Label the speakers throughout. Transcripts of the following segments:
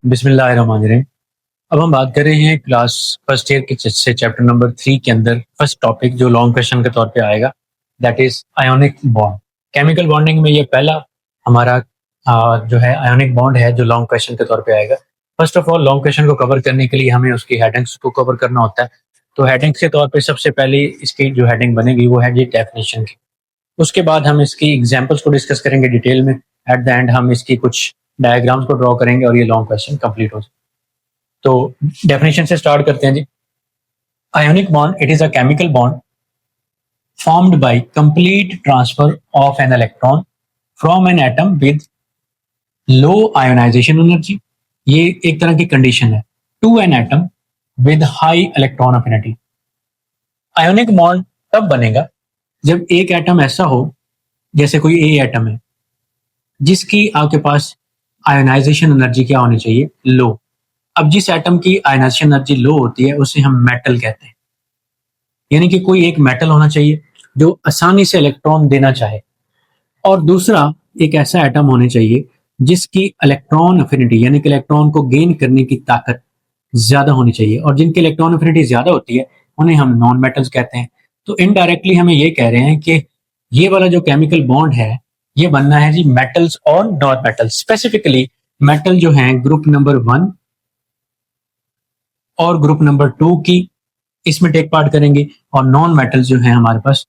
Speaker 1: बिस्मिल्लाहिर्रहमानिर्रहीम। अब हम बात कर रहे हैं क्लास फर्स्ट ईयर के से चैप्टर नंबर 3 के अंदर फर्स्ट टॉपिक जो लॉन्ग क्वेश्चन के तौर पे आएगा, that is ionic bond. Chemical bonding में ये पहला हमारा जो है आयोनिक बॉन्ड है जो लॉन्ग क्वेश्चन के तौर पे आएगा। First of all long question को कवर करने के लिए हमें उसकी हेडिंग्स को कवर करना होता है। तो हेडिंग्स के तौर पे सबसे पहले इसकी जो हेडिंग बनेगी वो है जी डेफिनेशन की। उसके बाद हम इसकी एग्जाम्पल्स को डिस्कस करेंगे डिटेल में। एट द एंड हम इसकी कुछ डायग्राम्स को ड्रॉ करेंगे और ये लॉन्ग क्वेश्चन कंप्लीट हो जाए। तो डेफिनेशन से स्टार्ट करते हैं जी। Ionic bond, it is a chemical bond formed by complete transfer of an electron from an atom with low ionization energy। ये एक तरह की कंडीशन है to an atom with high electron affinity। Ionic bond तब बनेगा जब एक atom ऐसा हो, जैसे कोई ए एटम है जिसकी आपके पास आयोनाइजेशन एनर्जी क्या होनी चाहिए, लो। अब जिस एटम की आयनाइजेशन एनर्जी लो होती है उसे हम मेटल कहते हैं। यानी कि कोई एक मेटल होना चाहिए जो आसानी से इलेक्ट्रॉन देना चाहे, और दूसरा एक ऐसा एटम होना चाहिए जिसकी इलेक्ट्रॉन अफिनिटी यानी कि इलेक्ट्रॉन को गेन करने की ताकत ज्यादा होनी चाहिए, और जिनकी इलेक्ट्रॉन अफिनिटी ज्यादा होती है उन्हें हम नॉन मेटल्स कहते हैं। तो इनडायरेक्टली हमें ये कह रहे हैं कि ये वाला जो केमिकल बॉन्ड है ये बनना है जी मेटल्स और नॉन मेटल्स। स्पेसिफिकली मेटल जो है ग्रुप नंबर 1 और ग्रुप नंबर 2 की इसमें टेक पार्ट करेंगे, और नॉन मेटल्स जो है हमारे पास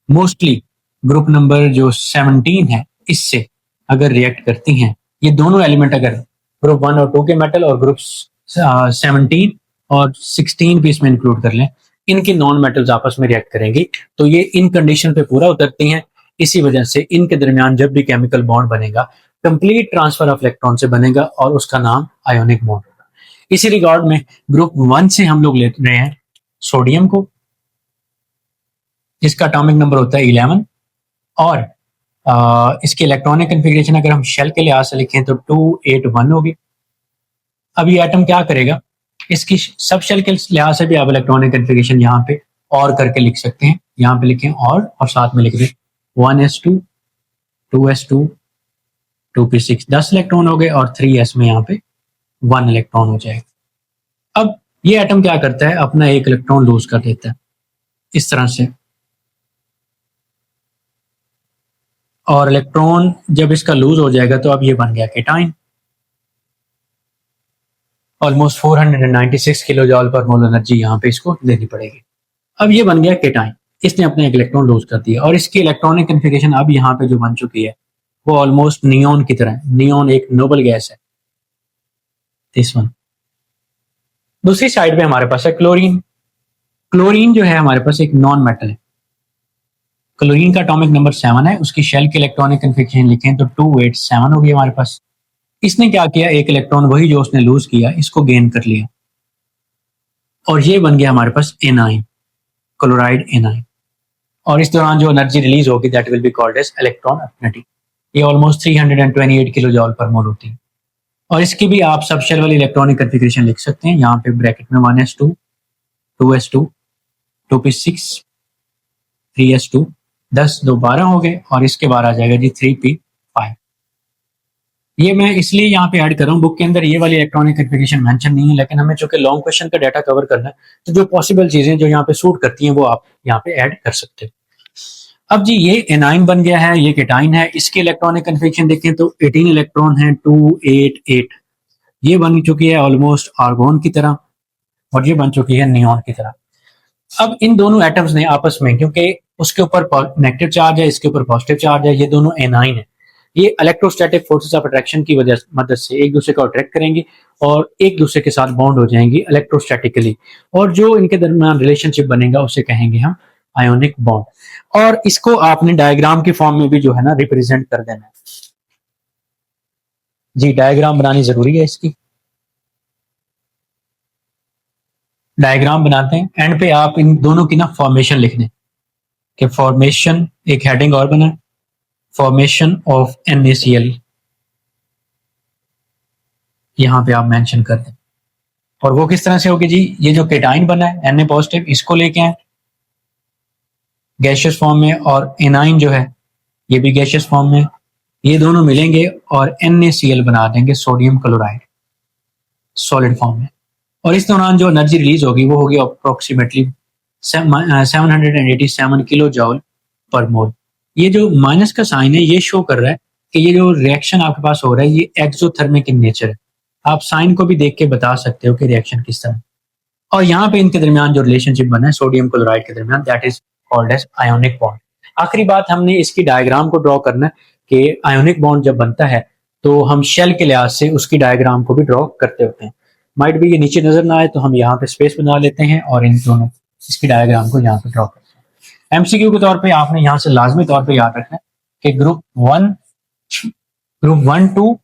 Speaker 1: मोस्टली ग्रुप नंबर जो 17 है इससे अगर रिएक्ट करती हैं। ये दोनों एलिमेंट अगर ग्रुप 1 और 2 के मेटल और ग्रुप 17 और 16 भी इसमें इंक्लूड कर लें, इनके नॉन मेटल्स आपस में रिएक्ट करेंगे तो ये इन कंडीशन पे पूरा उतरती हैं। इसी वजह से इनके दरमियान जब भी केमिकल बॉन्ड बनेगा कंप्लीट ट्रांसफर ऑफ इलेक्ट्रॉन से बनेगा और उसका नाम आयोनिक बॉन्ड होगा। इसी रिगार्ड में ग्रुप 1 से हम लोग ले रहे हैं सोडियम को, जिसका एटॉमिक नंबर होता है 11, और इसकी इलेक्ट्रॉनिक कन्फिग्रेशन अगर हम शेल के लिहाज से लिखें तो 281 होगी। अब ये एटम क्या करेगा, इसकी सब शेल के लिहाज से भी आप इलेक्ट्रॉनिक कन्फिग्रेशन यहाँ पे और करके लिख सकते हैं। यहाँ पे लिखें और साथ में लिख दें 1s2 2s2 2p6, 10 इलेक्ट्रॉन हो गए, और 3s में यहाँ पे 1 इलेक्ट्रॉन हो जाएगा। अब ये एटम क्या करता है, अपना एक इलेक्ट्रॉन लूज कर देता है इस तरह से, और इलेक्ट्रॉन जब इसका लूज हो जाएगा तो अब ये बन गया केटाइन। ऑलमोस्ट 496 किलो जॉल पर मोल एनर्जी यहाँ पे इसको देनी पड़ेगी। अब ये बन गया केटाइन, इसने अपने एक इलेक्ट्रॉन लूज कर दिया, और इसकी इलेक्ट्रॉनिक कन्फिग्रेशन अब यहाँ पे जो बन चुकी है वो ऑलमोस्ट नियोन की तरह है। नियोन एक नोबल गैस है, दिस वन। दूसरी साइड पे हमारे पास है क्लोरीन। क्लोरीन जो है हमारे पास एक नॉन मेटल है। क्लोरीन का एटॉमिक नंबर 7 है, उसकी शेल के इलेक्ट्रॉनिक कन्फिग्रेशन लिखें तो 287 होगी हमारे पास। इसने क्या किया, एक इलेक्ट्रॉन वही जो उसने लूज किया इसको गेन कर लिया, और ये बन गया हमारे पास एनाइन, क्लोराइड एनाइन। और इस दौरान जो एनर्जी रिलीज होगी that will be called as electron affinity. ये almost 328 kilojoule per mole होती है। और इसकी भी आप सब शेल वाली इलेक्ट्रॉनिक कन्फिग्रेशन लिख सकते हैं, यहाँ पे ब्रैकेट में 1s2 2s2 2p6 3s2, 10 2 12 हो गए, और इसके बाद आ जाएगा जी 3p5। ये मैं इसलिए यहाँ पे ऐड कर रहा हूँ, बुक के अंदर ये वाली इलेक्ट्रॉनिक कन्फिग्रेशन मेंशन नहीं है, लेकिन हमें चूंकि लॉन्ग क्वेश्चन का डाटा कवर करना है तो जो पॉसिबल चीजें जो यहाँ पे सूट करती हैं वो आप यहाँ पे ऐड कर सकते हैं। अब जी ये एनाइन बन गया है, ये केटाइन है। इसकी इलेक्ट्रॉनिक कन्फिग्रेशन देखें तो 18 इलेक्ट्रॉन है, 288। ये बन चुकी है ऑलमोस्ट आर्गोन की तरह, और ये बन चुकी है नियोन की तरह। अब इन दोनों एटम्स ने आपस में, क्योंकि उसके ऊपर नेगेटिव चार्ज है, इसके ऊपर पॉजिटिव चार्ज है, ये दोनों एनाइन है, ये इलेक्ट्रोस्टैटिक फोर्सेस ऑफ अट्रैक्शन की वजह मदद से एक दूसरे को अट्रैक्ट करेंगे और एक दूसरे के साथ बॉन्ड हो जाएंगे इलेक्ट्रोस्टैटिकली, और जो इनके दरमियान रिलेशनशिप बनेगा उसे कहेंगे हम आयोनिक बॉन्ड। और इसको आपने डायग्राम की फॉर्म में भी जो है ना रिप्रेजेंट कर देना है जी। डायग्राम बनानी जरूरी है, इसकी डायग्राम बनाते हैं। एंड पे आप इन दोनों की ना फॉर्मेशन लिख दें कि फॉर्मेशन, एक हेडिंग और बना, फॉर्मेशन ऑफ NaCl, यहां पे आप मेंशन कर दें। और वो किस तरह से होगी जी, ये जो केटाइन बना है Na पॉजिटिव, इसको लेके आए गैशियस फॉर्म में, और एनाइन जो है ये भी गैशियस फॉर्म में, ये दोनों मिलेंगे और NaCl बना देंगे, सोडियम क्लोराइड। सॉलिड फॉर्म में। और इस दौरान जो एनर्जी रिलीज होगी वो होगी अप्रोक्सीमेटली 787 किलो जॉल पर मोल। ये जो माइनस का साइन है ये शो कर रहा है कि ये जो रिएक्शन आपके पास हो रहा है ये एक्सोथर्मिक इन नेचर है। आप साइन को भी देख के बता सकते हो कि रिएक्शन किस तरह। और यहाँ पे इनके दरमियान जो रिलेशनशिप बना है सोडियम क्लोराइड के दरमियान, that is called as ionic bond. आखिरी बात, हमने इसकी डायग्राम को ड्रॉ करना है कि आयोनिक बॉन्ड जब बनता है तो हम शेल के लिहाज से उसकी डायग्राम को भी ड्रॉ करते होते हैं। माइट भी ये नीचे नजर ना आए तो हम यहाँ पे स्पेस बना लेते हैं और इन दोनों इसकी डायग्राम को यहाँ पे ड्रॉ करते हैं। एमसीक्यू के तौर पे आपने यहाँ से लाजमी तौर पे याद रखना है कि ग्रुप 1, 2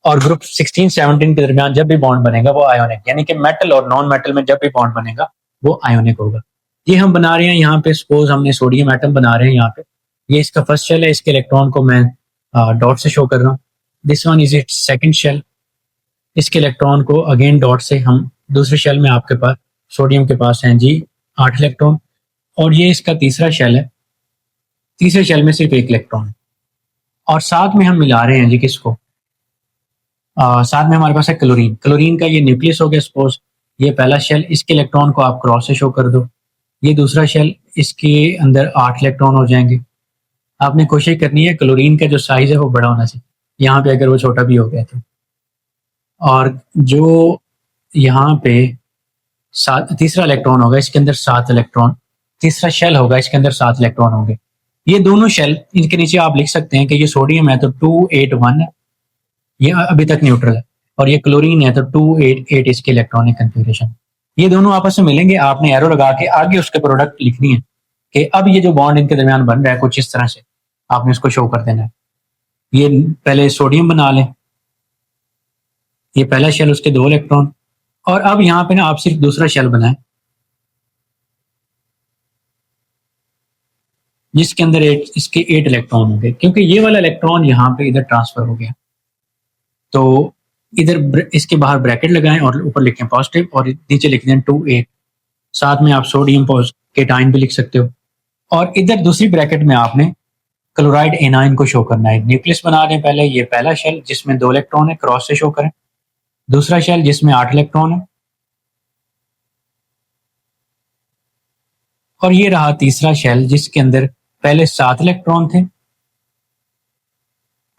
Speaker 1: और ग्रुप 16, 17 के दरमियान जब भी बॉन्ड बनेगा वो आयोनिक, यानी कि मेटल और नॉन मेटल में जब भी बॉन्ड बनेगा वो आयोनिक होगा। ये हम बना रहे हैं यहाँ पे, सपोज हमने सोडियम एटम बना रहे हैं यहाँ पे, ये इसका फर्स्ट शेल है, इसके इलेक्ट्रॉन को मैं डॉट से शो कर रहा हूँ। This one is it second shell, इसके इलेक्ट्रॉन को अगेन डॉट से हम दूसरे शेल में आपके पास सोडियम के पास हैं जी 8 इलेक्ट्रॉन, और ये इसका तीसरा शेल है, तीसरे शेल में सिर्फ 1 इलेक्ट्रॉन, और साथ में हम मिला रहे हैं जी किसको, साथ में हमारे पास है क्लोरीन। क्लोरीन का ये न्यूक्लियस हो गया सपोज, ये पहला शेल, इसके इलेक्ट्रॉन को आप क्रॉस से शो कर दो, ये दूसरा शेल, इसके अंदर 8 इलेक्ट्रॉन हो जाएंगे। आपने कोशिश करनी है क्लोरीन का जो साइज है वो बड़ा होना चाहिए, यहाँ पे अगर वो छोटा भी हो गया तो। और जो यहाँ पे तीसरा इलेक्ट्रॉन होगा इसके अंदर 7 इलेक्ट्रॉन, तीसरा शेल होगा इसके अंदर 7 इलेक्ट्रॉन होंगे। ये दोनों शेल, इनके नीचे आप लिख सकते हैं कि ये सोडियम है तो 281 है, ये अभी तक न्यूट्रल है, और ये क्लोरीन है तो 288 इसके इलेक्ट्रॉनिक कंफिगरेशन। ये दोनों आपस में मिलेंगे, आपने एरो लगा के आगे उसके प्रोडक्ट लिखनी है कि अब ये जो बॉन्ड इनके दरमियान बन रहा है कुछ इस तरह से आपने इसको शो कर देना है। ये पहले सोडियम बना लें, ये पहला शेल, उसके 2 इलेक्ट्रॉन, और अब यहाँ पे ना आप सिर्फ दूसरा शेल बनाएं जिसके अंदर इसके 8 इलेक्ट्रॉन होंगे, क्योंकि ये वाला इलेक्ट्रॉन यहाँ पे इधर ट्रांसफर हो गया तो इधर इसके बाहर ब्रैकेट लगाएं और ऊपर लिखें पॉजिटिव और नीचे लिख दें 28, साथ में आप सोडियम केटाइन भी लिख सकते हो, और इधर दूसरी ब्रैकेट में आपने क्लोराइड एनाइन को शो करना है। न्यूक्लियस बना दें पहले, ये पहला शेल जिसमें 2 इलेक्ट्रॉन है, क्रॉस से शो करें, दूसरा शेल जिसमें 8 इलेक्ट्रॉन है, और ये रहा तीसरा शेल जिसके अंदर पहले 7 इलेक्ट्रॉन थे,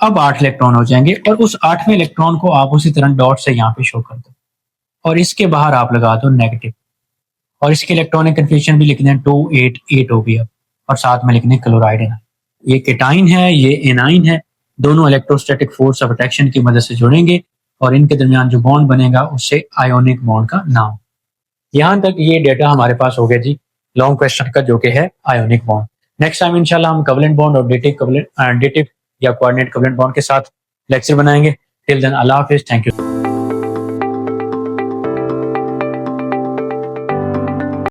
Speaker 1: अब 8 इलेक्ट्रॉन हो जाएंगे, और उस 8वें इलेक्ट्रॉन को आप उसी तरह डॉट से यहाँ पे शो कर दो, और इसके बाहर आप लगा दो नेगेटिव, और इसके इलेक्ट्रॉनिक कन्फिगरेशन भी लिख दें 288 हो गया, और साथ में लिख दें क्लोराइड एनाइन। ये केटाइन है, ये एनाइन है, दोनों इलेक्ट्रोस्टैटिक फोर्स ऑफ अट्रैक्शन की मदद से जुड़ेंगे और इनके दरमियान जो बॉन्ड बनेगा उससे आयोनिक बॉन्ड का नाम। यहाँ तक ये डेटा हमारे पास हो गया जी लॉन्ग क्वेश्चन का, जो कि है आयोनिक बॉन्ड। नेक्स्ट टाइम इंशाल्लाह हम कोवेलेंट बॉन्ड और डेटिव या कोऑर्डिनेट कोवेलेंट बॉन्ड के साथ लेक्चर बनाएंगे। टिल देन अल्लाह हाफिज, थैंक यू।